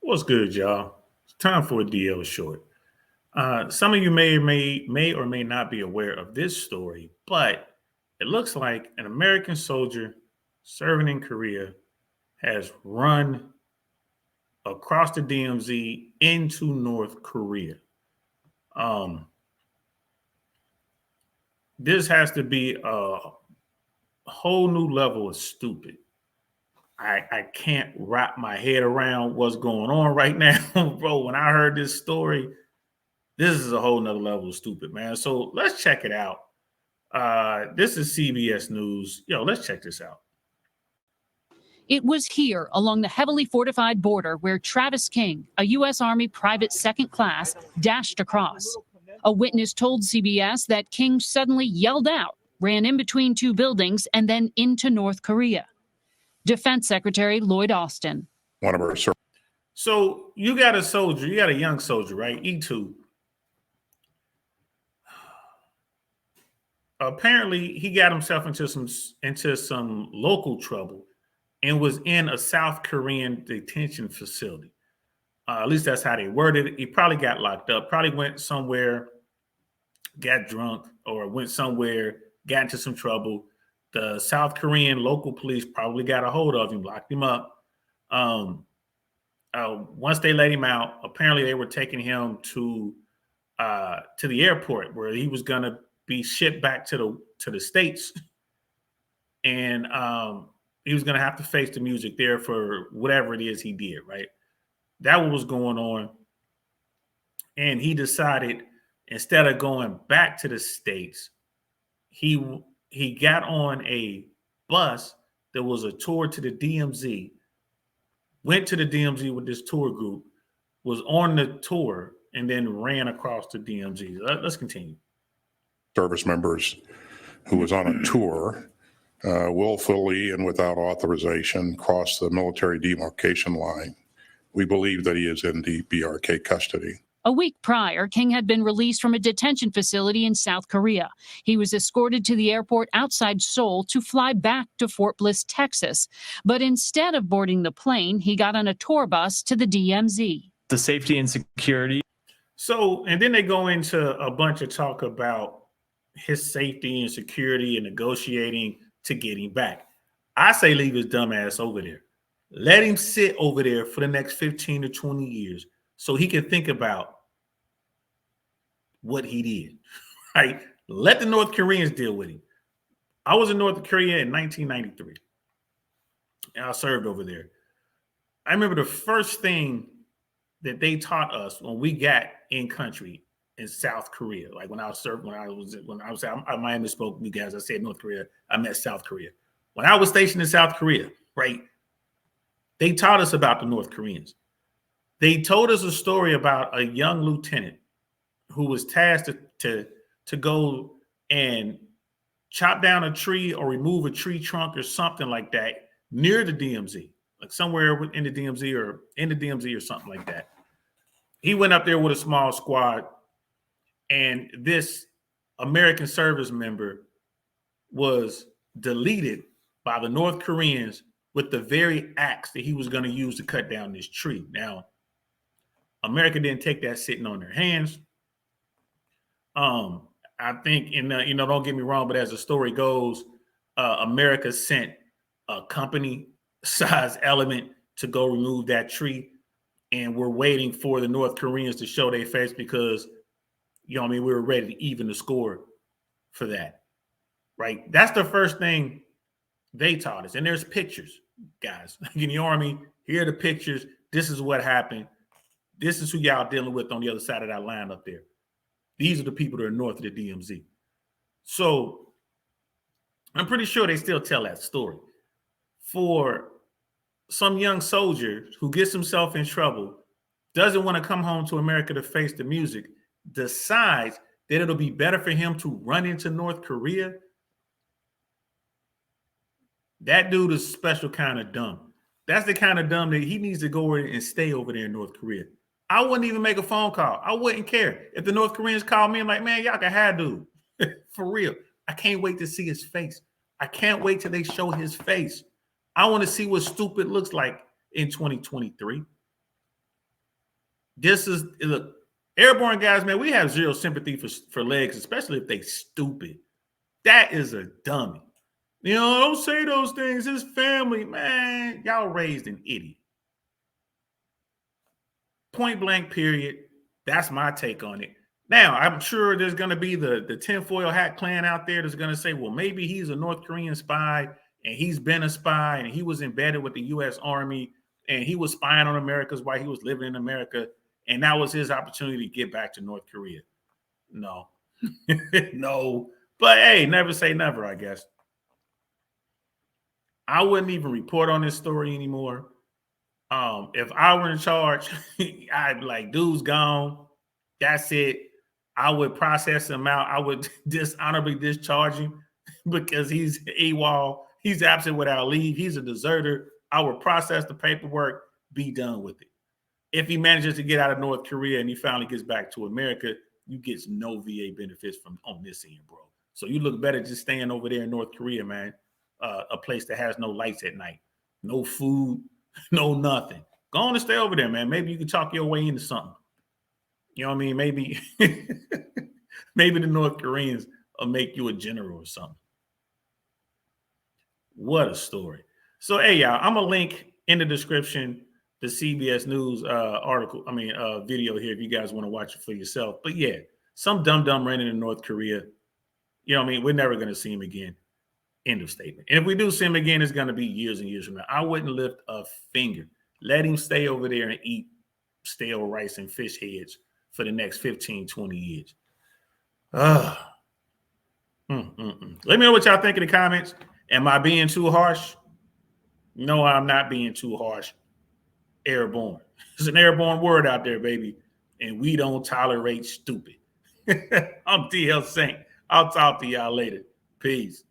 What's good, y'all? It's time for a DL short. Some of you may or may not be aware of this story, but it looks like an American soldier serving in Korea has run across the DMZ into North Korea. Um, this has to be a whole new level of stupid. I can't wrap my head around what's going on right now, bro. When I heard this story, this is a whole nother level of stupid, man. So let's check it out. This is CBS News. Yo, let's check this out. It was here along the heavily fortified border where Travis King, a U.S. Army private second class, dashed across. A witness told CBS that King suddenly yelled out, ran in between two buildings, and then into North Korea. Defense Secretary Lloyd Austin. So you got a soldier, you got a young soldier, right? E2. Apparently, he got himself into some local trouble and was in a South Korean detention facility. At least that's how they worded it. He probably got locked up, probably went somewhere, got drunk, or went somewhere, got into some trouble. The South Korean local police probably got a hold of him, locked him up. Once they let him out, apparently they were taking him to the airport where he was gonna be shipped back to the States, and he was gonna have to face the music there for whatever it is he did. Right, that was going on, and he decided instead of going back to the States, he got on a bus that was a tour to the DMZ. Went to the DMZ with this tour group, was on the tour, and then ran across the DMZ. Let's continue. Service members who was on a tour willfully and without authorization crossed the military demarcation line. We believe that he is in the BRK custody. A week prior, King had been released from a detention facility in South Korea. He was escorted to the airport outside Seoul to fly back to Fort Bliss, Texas. But instead of boarding the plane, he got on a tour bus to the DMZ. The safety and security. So, and then they go into a bunch of talk about his safety and security and negotiating to get him back. I say leave his dumb ass over there. Let him sit over there for the next 15 to 20 years so he can think about what he did, right? Let the North Koreans deal with him. I was in North Korea in 1993, and I served over there. I remember the first thing that they taught us when we got in country in South Korea, like when I might have spoke to you guys. I said North Korea. I meant South Korea. When I was stationed in South Korea, right? They taught us about the North Koreans. They told us a story about a young lieutenant who was tasked to go and chop down a tree or remove a tree trunk or something like that near the DMZ, like somewhere in the DMZ or something like that. He went up there with a small squad, and this American service member was deleted by the North Koreans with the very axe that he was going to use to cut down this tree. Now, America didn't take that sitting on their hands. I think, don't get me wrong, but as the story goes, America sent a company-sized element to go remove that tree, and we're waiting for the North Koreans to show their face because, we were ready to even the score for that, right? That's the first thing they taught us, and there's pictures, guys. In the Army, here are the pictures. This is what happened. This is who y'all dealing with on the other side of that line up there. These are the people that are north of the DMZ. So I'm pretty sure they still tell that story. For some young soldier who gets himself in trouble, doesn't want to come home to America to face the music, decides that it'll be better for him to run into North Korea, that dude is special kind of dumb. That's the kind of dumb that he needs to go and stay over there in North Korea. I wouldn't even make a phone call. I wouldn't care. If the North Koreans called me, I'm like, man, y'all can have dude. For real. I can't wait to see his face. I can't wait till they show his face. I want to see what stupid looks like in 2023. This is look, airborne guys, man. We have zero sympathy for legs, especially if they stupid. That is a dummy. You know, don't say those things. His family, man, y'all raised an idiot. Point blank, period. That's my take on it. Now, I'm sure there's going to be the tinfoil hat clan out there that's going to say, well, maybe he's a North Korean spy and he's been a spy and he was embedded with the U.S. Army and he was spying on Americans while he was living in America. And that was his opportunity to get back to North Korea. No, no. But hey, never say never, I guess. I wouldn't even report on this story anymore. If I were in charge, I'd be like, dude's gone. That's it. I would process him out. I would dishonorably discharge him because he's AWOL. He's absent without leave. He's a deserter. I would process the paperwork, be done with it. If he manages to get out of North Korea and he finally gets back to America, you get no VA benefits from on this end, bro. So you look better just staying over there in North Korea, man. A place that has no lights at night, no food, no nothing. Go on and stay over there, man. Maybe you can talk your way into something. You know what I mean? Maybe, maybe the North Koreans will make you a general or something. What a story. So, hey, y'all, I'm going to link in the description the CBS News video here if you guys want to watch it for yourself. But yeah, some dumb ran into North Korea. You know what I mean? We're never going to see him again. End of statement. And if we do see him again, it's going to be years and years from now. I wouldn't lift a finger. Let him stay over there and eat stale rice and fish heads for the next 15, 20 years. Let me know what y'all think in the comments. Am I being too harsh? No, I'm not being too harsh. Airborne. There's an airborne word out there, baby. And we don't tolerate stupid. I'm DL Saint. I'll talk to y'all later. Peace.